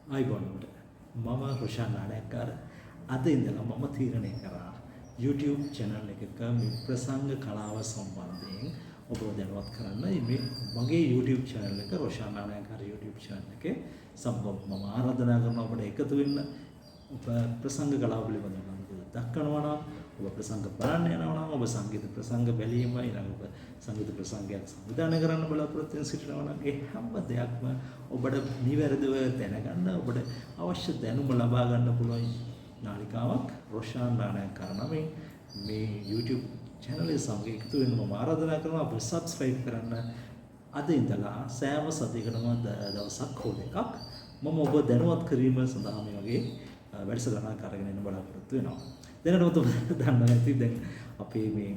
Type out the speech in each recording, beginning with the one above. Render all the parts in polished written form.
ආයිබෝනට මම රොෂාන් නාඩයක්කාර අද ඉඳලා මම තීරණය කරා YouTube channel එකක මේ ප්‍රසංග කලාව සම්බන්ධයෙන් ඔබව දැනුවත් කරන්න මේ මගේ YouTube channel එක රොෂාන් නාඩයක්කාර YouTube channel එකේ සම්බන්ධ මම ආරාධනා කරනවා ඔබට එකතු වෙන්න ප්‍රසංග කලාව පිළිබඳව දක්වනවා නම් ඔබ ප්‍රසංග බලන්න යනවා නම් ඔබ සංගීත ප්‍රසංග බැලීම ඊළඟ ඔබ සංගීත ප්‍රසංගයක් සංවිධානය කරන්න බලාපොරොත්තු වෙන සිටිනවා නම් ඒ හැම දෙයක්ම ඔබට නිවැරදිව දැනගන්න ඔබට අවශ්‍ය දැනුම ලබා ගන්න පුළුවන් නාලිකාවක් රොෂාන් නාඩයක්කාර නමින් මේ YouTube channel එක සමග එකතු වෙන්න මම ආරාධනා කරනවා ඔබ subscribe කරන්න අද ඉඳලා සෑම සතියකටම දවසක් හෝ දෙකක් මම ඔබ දැනුවත් කිරීම සඳහා මේ වගේ වැඩසටහනක් අරගෙන එන්න බලාපොරොත්තු වෙනවා. දැනට ඔබ දන්නවා ඇති දැන් අපේ මේ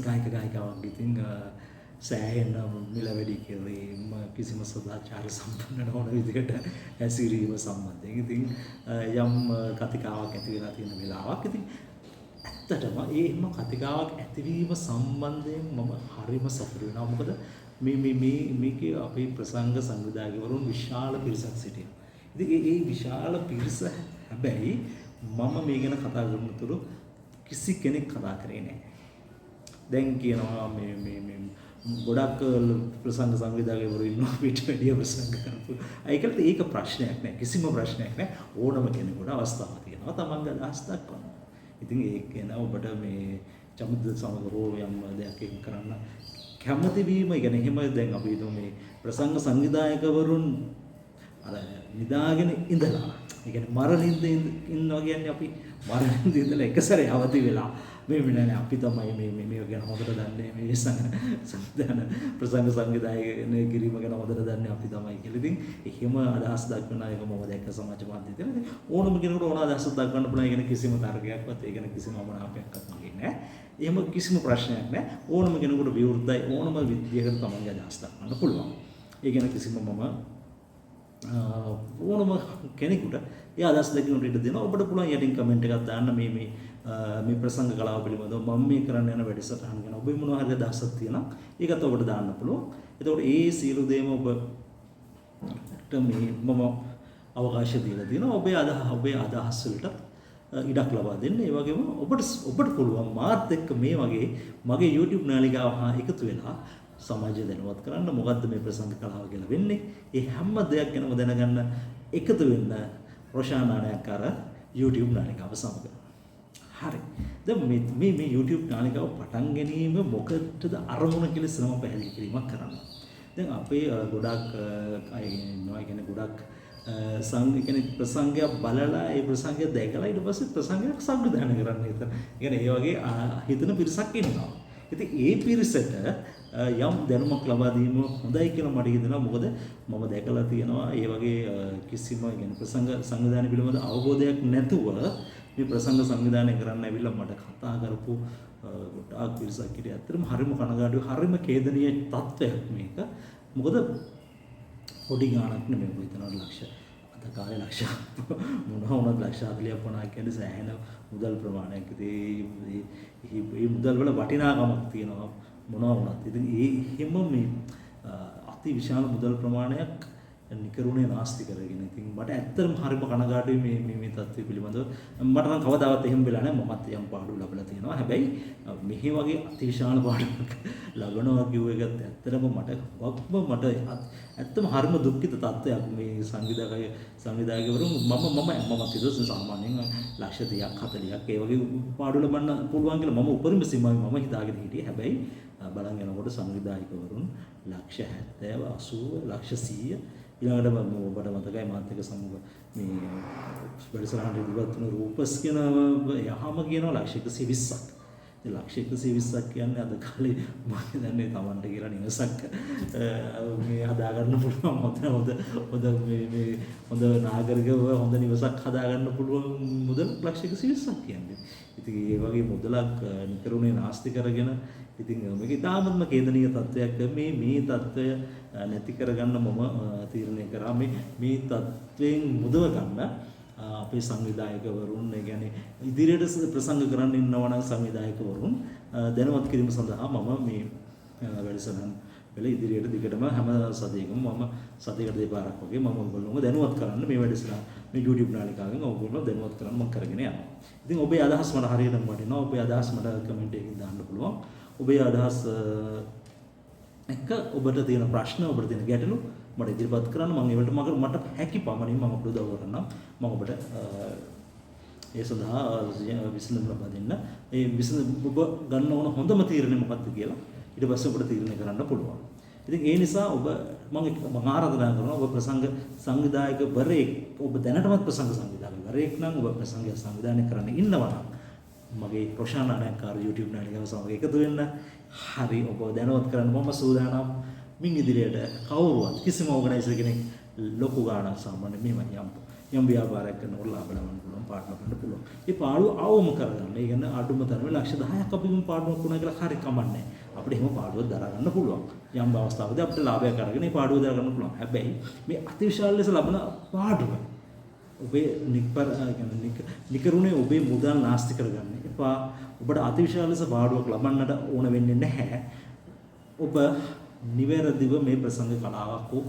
ගායකයාවක් ඉතින් සෑහෙන මිල වැඩි කිරීම කිසිම සදාචාර සම්පන්න නොවන විදිහට හැසිරීම සම්බන්ධයෙන් ඉතින් යම් කතිකාවක් ඇති වෙලා තියෙන වෙලාවක් ඉතින් ඇත්තටම එහෙම කතිකාවක් ඇතිවීම සම්බන්ධයෙන් මම හරිම සතුටු වෙනවා. මොකද මේකේ අපේ ප්‍රසංග සංවිධායකවරුන් විශාල පිරිසක් සිටිනවා. ඉතින් ඒ විශාල පිරිස හැබැයි මම මේ ගැන කතා කරනතුරු කිසි කෙනෙක් කතා කරේ නැහැ. දැන් කියනවා මේ ගොඩක් ප්‍රසංග සංවිධායකවරු ඉන්නවා පිට වැඩිය ප්‍රසංග කරපු. ඒක ප්‍රශ්නයක් නෑ. කිසිම ප්‍රශ්නයක් නෑ. ඕනම කෙනෙකුට අවස්ථාවක් තියෙනවා තමන්ගේ අදහස් දක්වන්න. ඉතින් ඒක න ඔබට මේ චමුද්ද සමග හෝ යම් දෙයක් එක කරන්න කැමති වීම කියන්නේ එහෙම දැන් අපි හිතමු මේ ප්‍රසංග සංවිධායකවරුන් අර නිදාගෙන ඉඳලා ඒ කියන්නේ මරණින්ද ඉන්නවා කියන්නේ අපි මරණින්ද ඉඳලා එක සැරේ අවදි වෙලා මේ වෙලාවේ අපි තමයි මේ ගැන හොඳට දන්නේ මේ සංවිධාන ප්‍රසංග සංවිධායකන කිරීම ගැන හොඳට දන්නේ අපි තමයි කියලා. ඉතින් එහෙම අදහස් දක්වන එක මම දැක්ක සමාජ මාධ්‍යවල. ඉතින් ඕනම කෙනෙකුට ඕන අදහසක් දක්වන්න පුළුවන්. ඒ කියන්නේ කිසිම තර්කයක්වත් ඒ කියන්නේ කිසිම අමනාපයක්වත් මගේ නෑ. එහෙම කිසිම ප්‍රශ්නයක් නෑ. ඕනම කෙනෙකුට විවෘතයි ඕනම විදියකට තමන්ගේ අදහස් දක්වන්න පුළුවන්. ඒ කියන්නේ කිසිම මම ඕනම කෙනෙකුට ඒ අදහස් දක්වන්න ඉඩ දෙනවා. ඔබට පුළුවන් යටින් කමෙන්ට් එකක් දාන්න මේ ප්‍රසංග කලාව පිළිබඳව මම මේ කරන්න යන වැඩසටහන ගැන ඔබ මොනවා හරි අදහසක් තියෙනවා ඒකත් ඔබට දාන්න පුළුවන්. එතකොට ඒ සියලු දේම ඔබට මම අවකාශය දීලා තියෙනවා. ඔබේ අදහස් වලට ඉඩක් ලබා දෙන්න. ඒ වගේම ඔබට පුළුවන් මාත් එක්ක මේ වගේ මගේ YouTube නාලිකාව හා එකතු වෙලා සමාජය දැනුවත් කරන්න මොකද්ද මේ ප්‍රසංග කලාව කියලා වෙන්නේ. ඒ හැම දෙයක් ගැනම දැනගන්න එකතු වෙන්න රොෂාන් නාඩයක්කාර YouTube නාලිකාව සමග. හරි. දැන් මේ YouTube නාලිකාව පටන් ගැනීම මොකටද අරමුණ කියලා සම පැහැදිලි කිරීමක් කරන්න. දැන් අපේ ගොඩක් අය ඉන්නවා කියන්නේ ගොඩක් ප්‍රසංගයක් බලලා ඒ ප්‍රසංගය දැකලා ඊට පස්සේ ප්‍රසංගයක් සංවිධානය කරන්න හිතන. ඒ කියන්නේ ඒ වගේ හිතන පිරිසක් ඉන්නවා. ඉතින් ඒ පිරිසට යම් දැනුමක් ලබා දීම හොඳයි කියලා මට හිතෙනවා. මොකද මම දැකලා තියෙනවා ඒ වගේ කිසිම කියන්නේ ප්‍රසංග සංවිධානය පිළිබඳ අවබෝධයක් නැතුව මේ ප්‍රසංග සංවිධානය කරන්න ඇවිල්ලා මට කතා කරපු ගොඩාක් පිරිසක් හිටියා. ඇත්තටම හරිම කනගාටුයි හරිම ඛේදනීය තත්ත්වයක් මේක. මොකද පොඩි ගාණක් නෙමෙයි ඔබ හිතනවා ලක්ෂ අද කාලේ ලක්ෂ මොනවා වුණත් ලක්ෂ 40ක් 50ක් කියන්නේ සෑහෙන මුදල් ප්‍රමාණයක්. ඉතින් මේ මුදල් වල වටිනාකමක් තියෙනවා මොනවා වුණත්. ඉතින් ඒ හැම මේ අති විශාල මුදල් ප්‍රමාණයක් නිකරුණේ නාස්ති කරගෙන. ඉතින් මට ඇත්තටම හරිම කනගාටුයි මේ තත්ත්වය පිළිබඳව. මට නම් කවදාවත් එහෙම වෙලා නැහැ. මමත් යම් පාඩු ලැබලා තියෙනවා. හැබැයි මෙහි වගේ අතිවිශාල පාඩුවක් ලබනවා කිව්ව එකත් ඇත්තටම මට ඇත්තම හරිම දුක්ඛිත තත්ත්වයක් මේ සංවිධායකවරුන් මම හිතුවා සාමාන්‍යයෙන් ලක්ෂ 30ක් 40ක් ඒ වගේ පාඩු ලබන්න පුළුවන් කියලා මම උපරිම සීමාවෙන් මම හිතාගෙන හිටියේ. හැබැයි බලන් යනකොට සංවිධායකවරුන් ලක්ෂ 70 80 ලක්ෂ 100 ඊළඟට ඔබට මතකයි මාත් එක්ක සමග මේ වැඩසටහනට ඉදිරිපත් වුණු රූපස් කියන යහම කියනවා ලක්ෂ 120ක්. ඉතින් ලක්ෂ 120ක් කියන්නේ අද කාලේ මම දන්නේ Tamanට කියලා නිවසක් මේ හදා ගන්න පුළුවන් හොඳ නාගරිකව හොඳ නිවසක් හදා ගන්න පුළුවන් මුදල් ලක්ෂ 120ක් කියන්නේ. ඉතින් ඒ වගේ මුදලක් නිකරුණේ නාස්ති කරගෙන ඉතින් මේක ඉතාමත්ම ඛේදනීය තත්ත්වයක්. මේ තත්ත්වය නැති කරගන්න මම තීරණය කරා මේ තත්ත්වයෙන් මුදව ගන්න අපේ සංවිධායකවරුන් ඒ කියන්නේ ඉදිරියට ප්‍රසංග කරන්න ඉන්නවා නම් සංවිධායකවරුන් දැනුවත් කිරීම සඳහා මම මේ වැඩසටහන වෙලා ඉදිරියට දිගටම හැම සතියකම මම සතියකට දෙපාරක් වගේ මම ඔයගොල්ලෝව දැනුවත් කරන්න මේ වැඩසටහන මේ YouTube නාලිකාවෙන් ඔයගොල්ලෝ දැනුවත් කරන්න මම කරගෙන යනවා. ඉතින් ඔබේ අදහස් මට හරියටම වටිනවා. ඔබේ අදහස් මට කමෙන්ට් එකකින් දාන්න පුළුවන්. ඔබේ අදහස් එක ඔබට තියෙන ප්‍රශ්න ඔබට තියෙන ගැටලු මට ඉදිරිපත් කරන්න. මම ඒවට මට හැකි පමණින් මම ඔබට උදව් කරන්නම්. මම ඔබට ඒ සඳහා විසඳුම් ලබා දෙන්න. ඒ විසඳුම් ඔබ ගන්න ඕන හොඳම තීරණය මොකක්ද කියලා ඊට පස්සේ ඔබට තීරණය කරන්න පුළුවන්. ඉතින් ඒ නිසා ඔබ මම ආරාධනා කරනවා ඔබ ප්‍රසංග සංවිධායකවරයෙක් ඔබ දැනටමත් ප්‍රසංග සංවිධායකවරයෙක් නම් ඔබ ප්‍රසංගය සංවිධානය කරන්න ඉන්නවා නම් මගේ ප්‍රොෂාන් ආනයන්කාර YouTube නාලිකාව සමග එකතු වෙන්න. හරි ඔබ දැනුවත් කරන්න මම සූදානම්. මින් ඉදිරියට කවුරුවත් කිසිම ඕගනයිසර් කෙනෙක් ලොකු ගාණක් සාමාන්‍ය මෙහෙම යම් ව්‍යාපාරයක් කරනකොට ලාභ ලබන්න පුළුවන් පාඩුවක් ගන්න පුළුවන්. ඒ පාඩුව අවම කරගන්න. ඒ කියන්නේ අඩුම තරමේ ලක්ෂ 10ක් අපි මේ පාඩුවක් වුණා කියලා හරි කමන්නේ. අපිට එහෙම පාඩුවක් දරා ගන්න පුළුවන්. යම් අවස්ථාවකදී අපිට ලාභයක් අරගෙන මේ පාඩුව දරා ගන්න පුළුවන්. හැබැයි මේ අතිවිශාල ලෙස ලබන පාඩුව ඔබේ නිකරුණේ ඔබේ මුදල් නාස්ති කරගන්න එපා. ඔබට අතිවිශාල ලෙස පාඩුවක් ලබන්නට ඕන වෙන්නේ නැහැ. ඔබ නිවැරදිව මේ ප්‍රසංග කලාවක් හෝ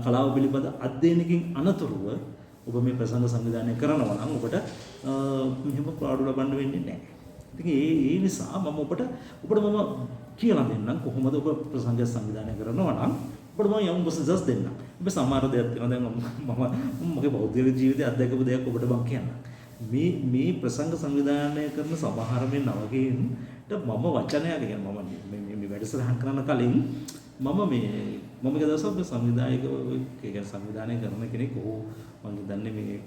කලාව පිළිබඳ අධ්‍යයනකින් අනතුරුව ඔබ මේ ප්‍රසංග සංවිධානය කරනවා නම් ඔබට මෙහෙම පාඩු ලබන්න වෙන්නේ නැහැ. ඉතින් ඒ නිසා මම ඔබට මම කියලා දෙන්නම් කොහොමද ඔබ ප්‍රසංග සංවිධානය කරනවා නම් ඔබට මම යම් ප්‍රොසෙසස් දෙන්නම්. ඔබ සමහර දේවල් තියෙනවා දැන් මම මගේ බෞද්ධ ජීවිතයේ අත්දැකපු දෙයක් ඔබට මම කියන්නම්. මේ ප්‍රසංග සංවිධානය කරන සමහර මේ නවකීන්ට මම වචනයක් කියන්නේ මේ වැඩසටහන් කරන්න කලින් මම දවසක් සංවිධායක කියන්නේ සංවිධානය කරන කෙනෙක් මම දන්නේ මේ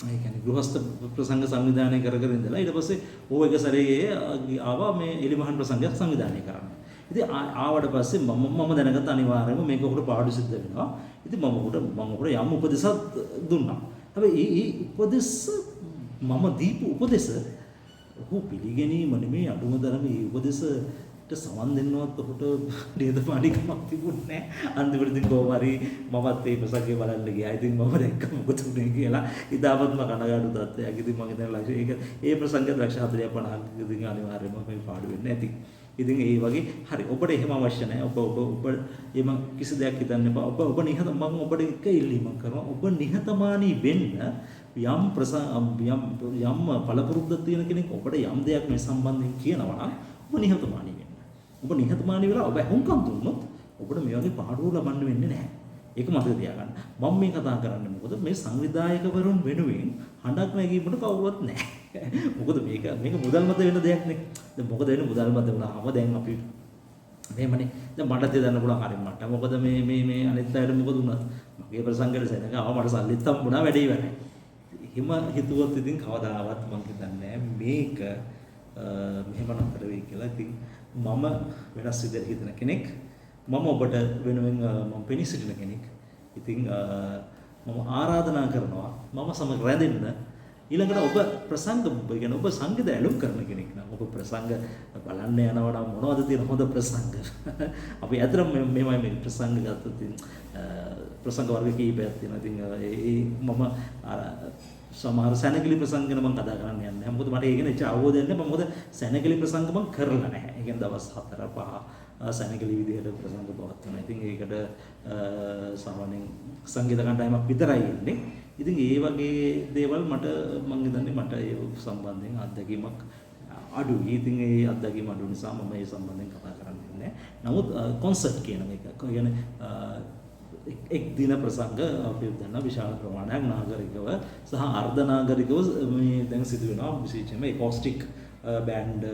ඒ කියන්නේ ගෘහස්ත ප්‍රසංග සංවිධානය කර ඉඳලා ඊට පස්සේ එක සැරේ ආවා මේ එලිමහන් ප්‍රසංගයක් සංවිධානය කරන්න. ඉතින් ආවට පස්සේ මම දැනගත්ත අනිවාර්යයෙන්ම මේක උකට පාඩු සිද්ධ වෙනවා. ඉතින් මම උකට යම් උපදෙසක් දුන්නා. හැබැයි ඒ උපදෙස් මම දීපු උපදෙස ඔහු පිළිගැනීම නෙමෙයි අඩුම තරමේ මේ උපදෙසට සමන් දෙන්නවත් ඔහුට නියතමානිකමක් තිබුණේ නැහැ. අන්තිමට ඉතින් කොහොම හරි මමත් මේ ප්‍රසංගේ බලන්න ගියා. ඉතින් මම දැක්ක මොකද උනේ කියලා. ඉතාමත්ම කනගාටු තත්ත්වයක්. ඉතින් මම හිතන ලක්ෂ ඒ ප්‍රසංගය ලක්ෂ 40 50ක් ඉතින් අනිවාර්යයෙන්ම මේ පාඩු වෙන්නේ නැති. ඉතින් ඒ වගේ හරි ඔබට එහෙම අවශ්‍ය නැහැ. ඔබ එම කිසි දෙයක් හිතන්න එපා. ඔබ මම ඔබට එක ඉල්ලීමක් කරනවා. ඔබ නිහතමානී වෙන්න යම් පළපුරුද්දක් තියෙන කෙනෙක් ඔබට යම් දෙයක් මේ සම්බන්ධයෙන් කියනවා නම් ඔබ නිහතමානී වෙන්න. ඔබ නිහතමානී වෙලා ඔබ හුම්කම් දුන්නොත් ඔබට මේ වගේ පාඩුව ලබන්න වෙන්නේ නැහැ. ඒක මතක තියාගන්න. මම මේ කතා කරන්නේ මොකද මේ සංවිධායකවරුන් වෙනුවෙන් හඬක් නැගීමට කවුරුවත් නැහැ. මොකද මේක මුදල් මත වෙන දෙයක් නේ. දැන් මොකද වෙන්නේ මුදල් මත වුණාම දැන් අපි මේමනේ දැන් මට දෙන්න පුළුවන් හරිය මට. මොකද මේ අනිත් අයට මොකද උනත් මගේ ප්‍රසංගවල සෙනග මට සල්ලිත් හම්බුණා වැඩේ ඉවරයි. හිම හිතුවොත් ඉතින් කවදාවත් මම හිතන්නේ මේක මෙහෙම නතර වෙයි කියලා. ඉතින් මම වෙනස් විදිහට හිතන කෙනෙක්. මම ඔබට වෙනුවෙන් මම පෙනී සිටින කෙනෙක්. ඉතින් මම ආරාධනා කරනවා මම සමග රැඳෙන්න. ඊළඟට ඔබ ප්‍රසංග කියන්නේ ඔබ සංගීත ඇලුම් කරන කෙනෙක් නම් ඔබ ප්‍රසංග බලන්න යනවා නම් මොනවද තියෙන හොඳ ප්‍රසංග? අපි අතරම මේ ප්‍රසංග ගත්තොත් ප්‍රසංග වර්ග කීපයක් තියෙනවා. ඉතින් මම සමහර සැනකෙලි ප්‍රසංග ගැන මම කතා කරන්න යන්නේ නැහැ. මොකද මට ඒක නෙච්ච අවබෝධයක් නැහැ. මොකද සැනකෙලි ප්‍රසංග මම කරලා නැහැ. ඒ කියන්නේ දවස් 4-5 සැනකෙලි විදිහට ප්‍රසංග පවත්වනවා. ඉතින් ඒකට සාමාන්‍යයෙන් සංගීත කණ්ඩායමක් විතරයි ඉන්නේ. ඉතින් ඒ වගේ දේවල් මම හිතන්නේ මට ඒ සම්බන්ධයෙන් අත්දැකීමක් අඩුයි. ඉතින් ඒ අත්දැකීම අඩු නිසා මම ඒ සම්බන්ධයෙන් කතා කරන්නේ නැහැ. නමුත් කොන්සර්ට් කියන එක කියන්නේ එක් දින ප්‍රසංග අපි දන්න විශාල ප්‍රමාණයක් නාගරිකව සහ අර්ධ නාගරිකව මේ දැන් සිදු වෙනවා. විශේෂයෙන්ම ඒකෝස්ටික් බෑන්ඩ්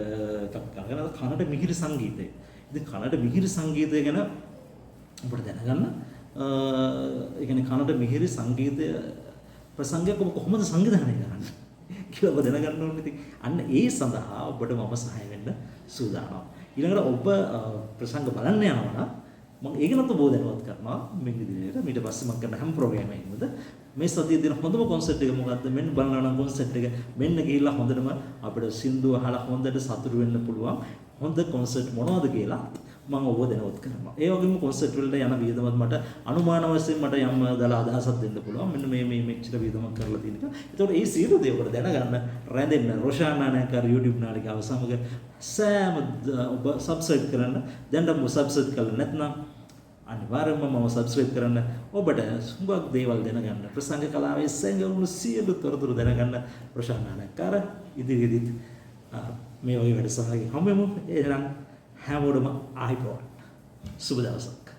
එකක් ගන්න කනට මිහිරි සංගීතය. ඉතින් කනට මිහිරි සංගීතය ගැන ඔබට දැනගන්න ඒ කියන්නේ කනට මිහිරි සංගීතය ප්‍රසංගයක් ඔබ කොහොමද සංවිධානය කරන්නේ කියලා ඔබ දැනගන්න ඕනේ. ඉතින් අන්න ඒ සඳහා ඔබට මම සහාය වෙන්න සූදානම්. ඊළඟට ඔබ ප්‍රසංග බලන්න යනවා මම ඒක නත් ඔබ දැනුවත් කරනවා මේ විදිහට. ඊට පස්සේ මම කරන හැම ප්‍රෝග්‍රෑම් එකකද මේ සතියේ දින හොඳම කොන්සර්ට් එක මොකද්ද මෙන්න බලනවා නම් කොන්සර්ට් එක මෙන්න ගිහිල්ලා හොඳටම අපිට සින්දු අහලා හොඳට සතුටු වෙන්න පුළුවන් හොඳ කොන්සර්ට් මොනවද කියලා මම ඔබ දැනුවත් කරනවා. ඒ වගේම කොන්සර්ට් වලට යන වියදමත් මට අනුමාන වශයෙන් මට යම් දාලා අදහසක් දෙන්න පුළුවන්. මෙන්න මේ මෙච්චර වියදමක් කරලා තියෙන එක. ඒතකොට මේ සියලු දේවල් දැනගන්න රැඳෙන්න රොෂානා නායකගේ YouTube නාලිකාව සමග සෑම ඔබ සබ්ස්ක්‍රයිබ් කරන්න. දැන් ඔබ සබ්ස්ක්‍රයිබ් කළා නැත්නම් අනිවාර්යයෙන්ම මම සබ්ස්ක්‍රයිබ් කරන්න. ඔබට හුඟක් දේවල් දැනගන්න ප්‍රසංග කලාවේ සැඟවුණු සියලු තොරතුරු දැනගන්න රොෂානා නායකර ඉදිරියේදීත් මේ වගේ වැඩසටහනකින් හම්බෙමු. එහෙනම් හැමෝටම ආයිබෝන්. සුබ දවසක්.